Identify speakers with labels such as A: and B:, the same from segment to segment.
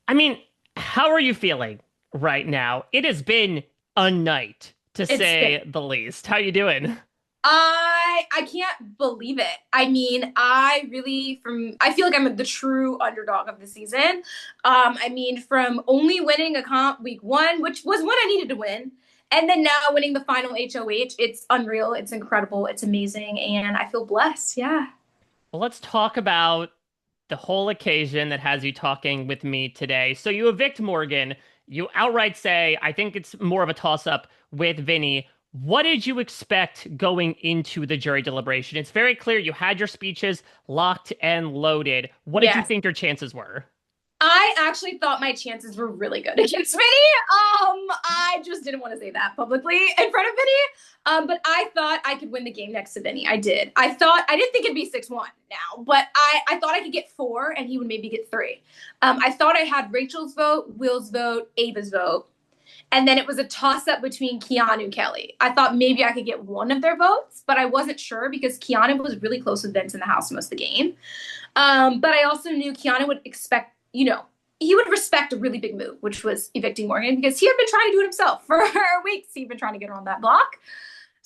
A: I mean, how are you feeling right now? It has been a night, to
B: It's been
A: say the least. How you doing?
B: I can't believe it. I mean, I feel like I'm the true underdog of the season. I mean, from only winning a comp week one, which was what I needed to win, and then now winning the final HOH, it's unreal, it's incredible, it's amazing, and I feel blessed. Yeah.
A: Well, let's talk about the whole occasion that has you talking with me today. So you evict Morgan. You outright say, I think it's more of a toss-up with Vinny. What did you expect going into the jury deliberation? It's very clear you had your speeches locked and loaded. What did you
B: Yes.
A: think your chances were?
B: I actually thought my chances were really good against Vinny. I just didn't want to say that publicly in front of Vinny. But I thought I could win the game next to Vinny. I did. I didn't think it'd be 6-1 now, but I thought I could get four and he would maybe get three. I thought I had Rachel's vote, Will's vote, Ava's vote. And then it was a toss up between Keanu and Kelly. I thought maybe I could get one of their votes, but I wasn't sure because Keanu was really close with Vince in the house most of the game. But I also knew Keanu would expect, he would respect a really big move, which was evicting Morgan because he had been trying to do it himself for weeks. He'd been trying to get her on that block.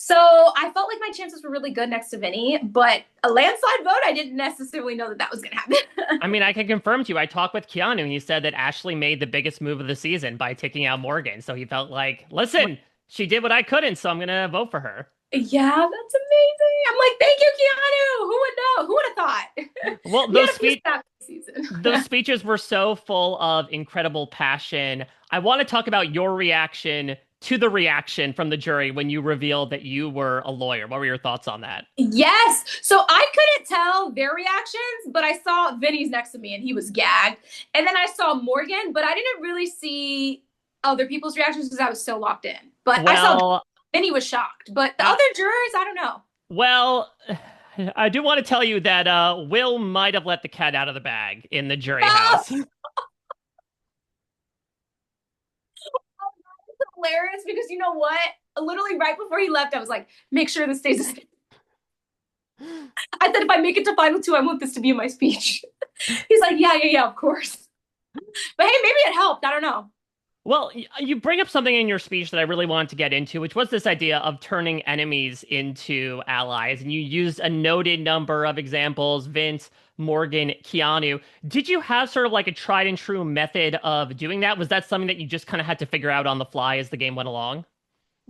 B: So I felt like my chances were really good next to Vinny, but a landslide vote, I didn't necessarily know that that was going to happen.
A: I mean, I can confirm to you, I talked with Keanu and he said that Ashley made the biggest move of the season by taking out Morgan. So he felt like, listen, she did what I couldn't, so I'm gonna vote for her.
B: Yeah, that's amazing. I'm like, thank you, Keanu. Who would know? Who would have thought?
A: Well,
B: He had a few snaps this
A: those
B: season.
A: speeches were so full of incredible passion. I want to talk about your reaction to the reaction from the jury when you revealed that you were a lawyer. What were your thoughts on that?
B: Yes. So I couldn't tell their reactions, but I saw Vinny's next to me and he was gagged. And then I saw Morgan, but I didn't really see other people's reactions because I was so locked in. But I saw
A: Well,
B: Vinny was shocked. But the
A: uh,
B: other jurors, I don't know.
A: well, I do want to tell you that Will might have let the cat out of the bag in the jury
B: No!
A: house.
B: It's hilarious because you know what? Literally right before he left, I was like, make sure this stays the same. I said, if I make it to final two, I want this to be in my speech. He's like, yeah, of course. But hey, maybe it helped. I don't know.
A: Well, you bring up something in your speech that I really wanted to get into, which was this idea of turning enemies into allies. And you used a noted number of examples, Vince, Morgan, Keanu. Did you have sort of like a tried and true method of doing that? Was that something that you just kind of had to figure out on the fly as the game went along?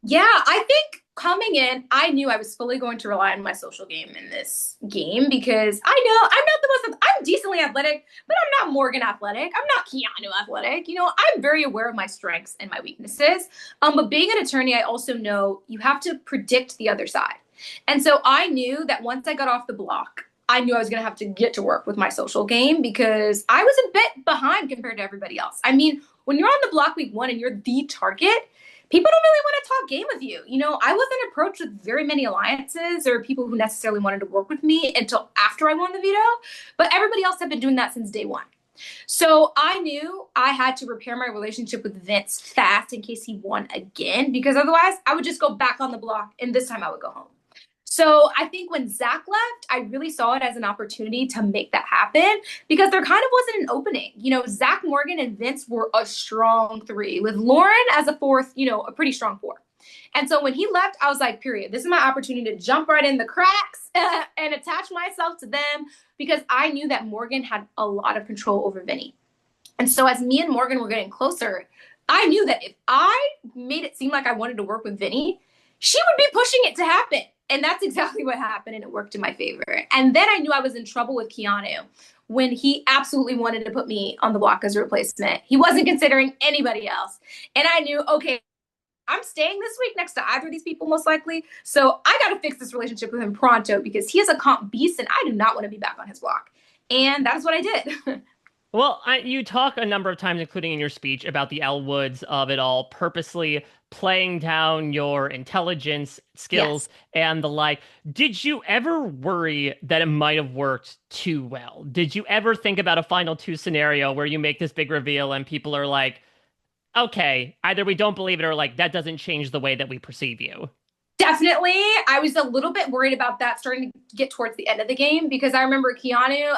B: Yeah, I think coming in, I knew I was fully going to rely on my social game in this game because I know I'm not the most, I'm decently athletic, but I'm not Morgan athletic. I'm not Keanu athletic. I'm very aware of my strengths and my weaknesses. But being an attorney, I also know you have to predict the other side. And so I knew that once I got off the block, I knew I was going to have to get to work with my social game because I was a bit behind compared to everybody else. I mean, when you're on the block week one and you're the target, people don't really want to talk game with you. I wasn't approached with very many alliances or people who necessarily wanted to work with me until after I won the veto, but everybody else had been doing that since day one. So I knew I had to repair my relationship with Vince fast in case he won again, because otherwise I would just go back on the block and this time I would go home. So I think when Zach left, I really saw it as an opportunity to make that happen because there kind of wasn't an opening. Zach Morgan and Vince were a strong three with Lauren as a fourth, a pretty strong four. And so when he left, I was like, period, this is my opportunity to jump right in the cracks and attach myself to them because I knew that Morgan had a lot of control over Vinny. And so as me and Morgan were getting closer, I knew that if I made it seem like I wanted to work with Vinny, she would be pushing it to happen. And that's exactly what happened, and it worked in my favor. And then I knew I was in trouble with Keanu when he absolutely wanted to put me on the block as a replacement. He wasn't considering anybody else. And I knew, okay, I'm staying this week next to either of these people, most likely. So I got to fix this relationship with him pronto because he is a comp beast, and I do not want to be back on his block. And that's what I did.
A: Well, you talk a number of times, including in your speech, about the Elwoods of it all, purposely playing down your intelligence, skills,
B: Yes.
A: and the like. Did you ever worry that it might have worked too well? Did you ever think about a final two scenario where you make this big reveal and people are like, okay, either we don't believe it or like that doesn't change the way that we perceive you?
B: Definitely. I was a little bit worried about that starting to get towards the end of the game because I remember Keanu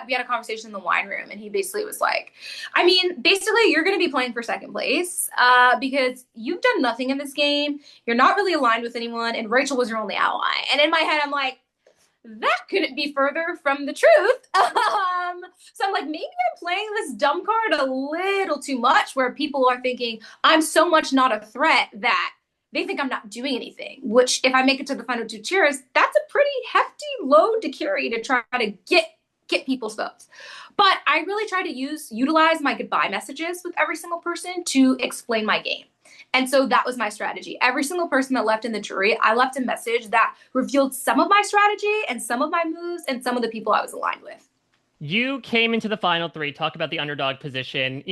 B: we had a conversation in the wine room and he basically was like, I mean, basically you're going to be playing for second place because you've done nothing in this game. You're not really aligned with anyone and Rachel was your only ally. And in my head, I'm like, that couldn't be further from the truth. So I'm like, maybe I'm playing this dumb card a little too much where people are thinking I'm so much not a threat that they think I'm not doing anything, which if I make it to the final two tiers, that's a pretty hefty load to carry to try to get people's votes. But I really try to utilize my goodbye messages with every single person to explain my game. And so that was my strategy. Every single person that left in the jury, I left a message that revealed some of my strategy and some of my moves and some of the people I was aligned with.
A: You came into the final three, talk about the underdog position,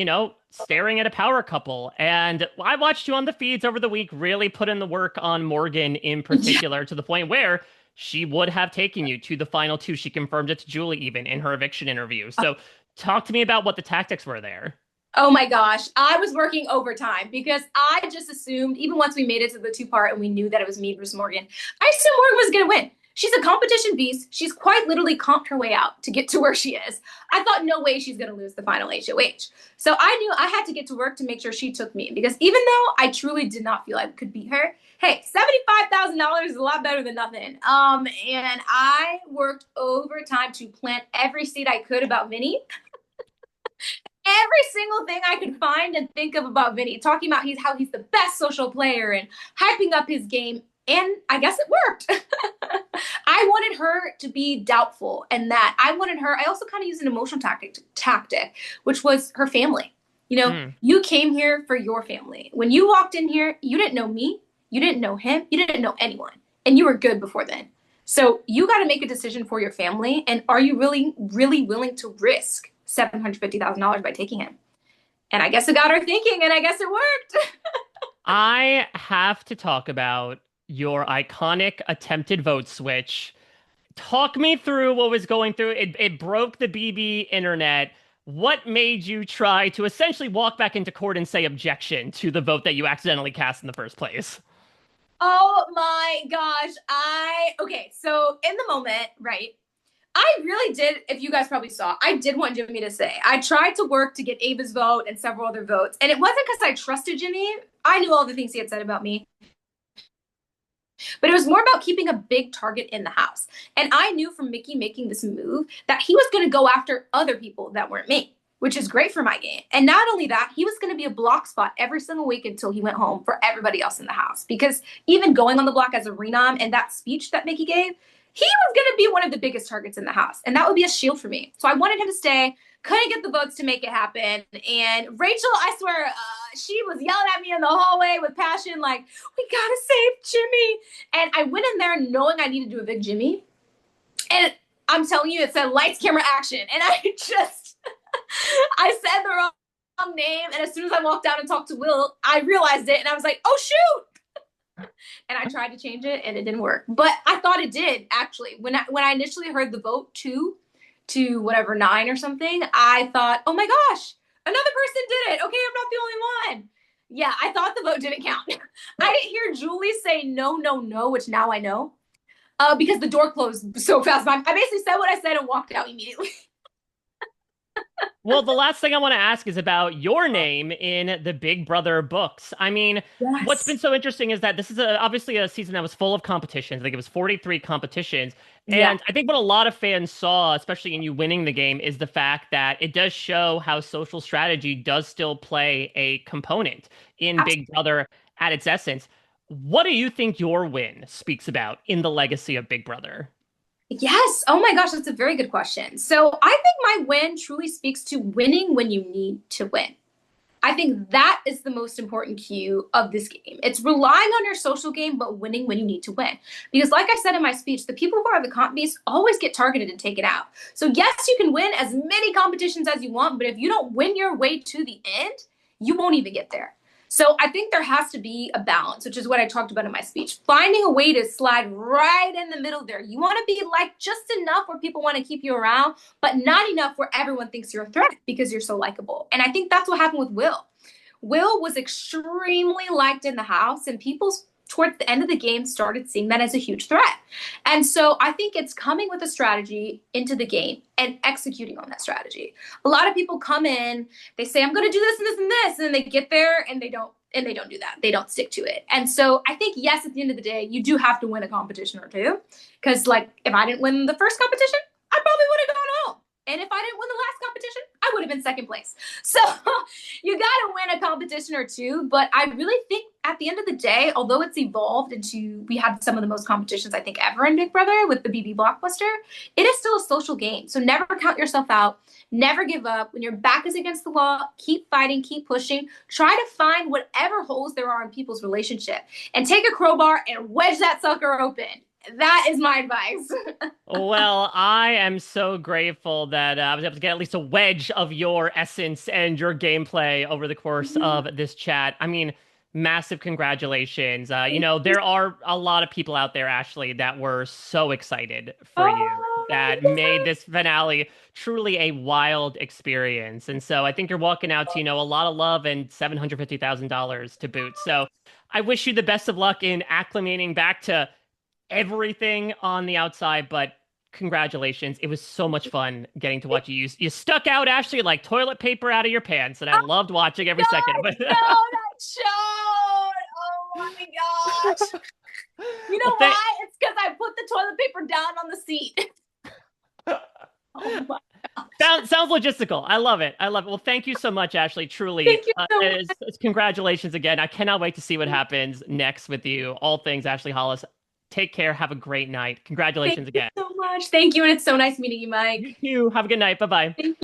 A: staring at a power couple. And I watched you on the feeds over the week really put in the work on Morgan in
B: Yeah.
A: particular to the point where she would have taken you to the final two. She confirmed it to Julie even in her eviction interview. So talk to me about what the tactics were there.
B: Oh my gosh, I was working overtime because I just assumed, even once we made it to the two part and we knew that it was me versus Morgan, I assumed Morgan was going to win. She's a competition beast. She's quite literally comped her way out to get to where she is. I thought, no way she's going to lose the final HOH. So I knew I had to get to work to make sure she took me because even though I truly did not feel I could beat her, hey, $75,000 is a lot better than nothing. And I worked overtime to plant every seed I could about Vinny, every single thing I could find and think of about Vinny, talking about how he's the best social player and hyping up his game. And I guess it worked. I wanted her to be doubtful, and that I wanted her. I also kind of used an emotional tactic, which was her family.
A: Hmm.
B: You came here for your family. When you walked in here, you didn't know me, you didn't know him, you didn't know anyone, and you were good before then. So you got to make a decision for your family, and are you really, really willing to risk $750,000 by taking him? And I guess it got her thinking, and I guess it worked.
A: I have to talk about your iconic attempted vote switch. Talk me through what was going through. It broke the BB internet. What made you try to essentially walk back into court and say objection to the vote that you accidentally cast in the first place?
B: Oh my gosh. Okay, so in the moment, right? I really did, if you guys probably saw, I did want Jimmy to say. I tried to work to get Ava's vote and several other votes. And it wasn't because I trusted Jimmy. I knew all the things he had said about me. But it was more about keeping a big target in the house. And I knew from Mickey making this move that he was going to go after other people that weren't me, which is great for my game. And not only that, he was going to be a block spot every single week until he went home for everybody else in the house. Because even going on the block as a renom and that speech that Mickey gave, he was going to be one of the biggest targets in the house. And that would be a shield for me. So I wanted him to stay. Couldn't get the votes to make it happen. And Rachel, I swear, she was yelling at me in the hallway with passion, like, we gotta save Jimmy. And I went in there knowing I needed to evict Jimmy. And I'm telling you, it said lights, camera, action. And I just, I said the wrong name. And as soon as I walked down and talked to Will, I realized it. And I was like, oh, shoot. And I tried to change it and it didn't work. But I thought it did, actually. When I initially heard the vote to whatever 9 or something, I thought, oh my gosh, another person did it. Okay, I'm not the only one. Yeah, I thought the vote didn't count. I didn't hear Julie say no, no, no, which now I know, because the door closed so fast. I basically said what I said and walked out immediately.
A: Well, the last thing I want to ask is about your name in the Big Brother books. I mean, what's
B: Yes.
A: been so interesting is that this is obviously a season that was full of competitions. I think it was 43 competitions.
B: Yeah.
A: And I think what a lot of fans saw, especially in you winning the game, is the fact that it does show how social strategy does still play a component in Big Brother at its essence. What do you think your win speaks about in the legacy of Big Brother?
B: Yes. Oh my gosh, that's a very good question. So I think my win truly speaks to winning when you need to win. I think that is the most important cue of this game. It's relying on your social game, but winning when you need to win. Because, like I said in my speech, the people who are the comp beasts always get targeted and taken out. So, yes, you can win as many competitions as you want, but if you don't win your way to the end, you won't even get there. So, I think there has to be a balance, which is what I talked about in my speech. Finding a way to slide right in the middle there. You want to be like just enough where people want to keep you around, but not enough where everyone thinks you're a threat because you're so likable. And I think that's what happened with Will. Will was extremely liked in the house, and people towards the end of the game started seeing that as a huge threat. And so I think it's coming with a strategy into the game and executing on that strategy. A lot of people come in, they say, I'm going to do this and this and this, and then they get there and they don't do that. They don't stick to it. And so I think, yes, at the end of the day, you do have to win a competition or two. Because, like, if I didn't win the first competition, I probably would have gone home. And if I didn't win the last competition, I would have been second place. So you got to win a competition or two. But I really think at the end of the day, although it's evolved into, we had some of the most competitions I think ever in Big Brother with the BB Blockbuster, it is still a social game. So never count yourself out. Never give up. When your back is against the wall, keep fighting, keep pushing. Try to find whatever holes there are in people's relationship and take a crowbar and wedge that sucker open. That is my advice.
A: Well, I am so grateful that I was able to get at least a wedge of your essence and your gameplay over the course of this chat. I mean, massive congratulations. There are a lot of people out there, Ashley, that were so excited for you,
B: Oh my
A: that made
B: God.
A: this finale truly a wild experience. And so I think you're walking out to, a lot of love and $750,000 to boot. So I wish you the best of luck in acclimating back to everything on the outside, but congratulations. It was so much fun getting to watch you. You stuck out, Ashley, like toilet paper out of your pants, and I loved watching every second of it.
B: No, that showed. Oh my gosh. You
A: Well,
B: know why? It's because I put the toilet paper down on the seat. Oh my.
A: sounds logistical. I love it. I love it. Well, thank you so much, Ashley. Truly,
B: Thank you so much.
A: congratulations again. I cannot wait to see what happens next with you. All things Ashley Hollis. Take care. Have a great night.
B: Thank
A: Congratulations
B: you
A: again.
B: so much. Thank you. And it's so nice meeting you, Mike.
A: You too. Have a good night. Bye bye.
B: Thank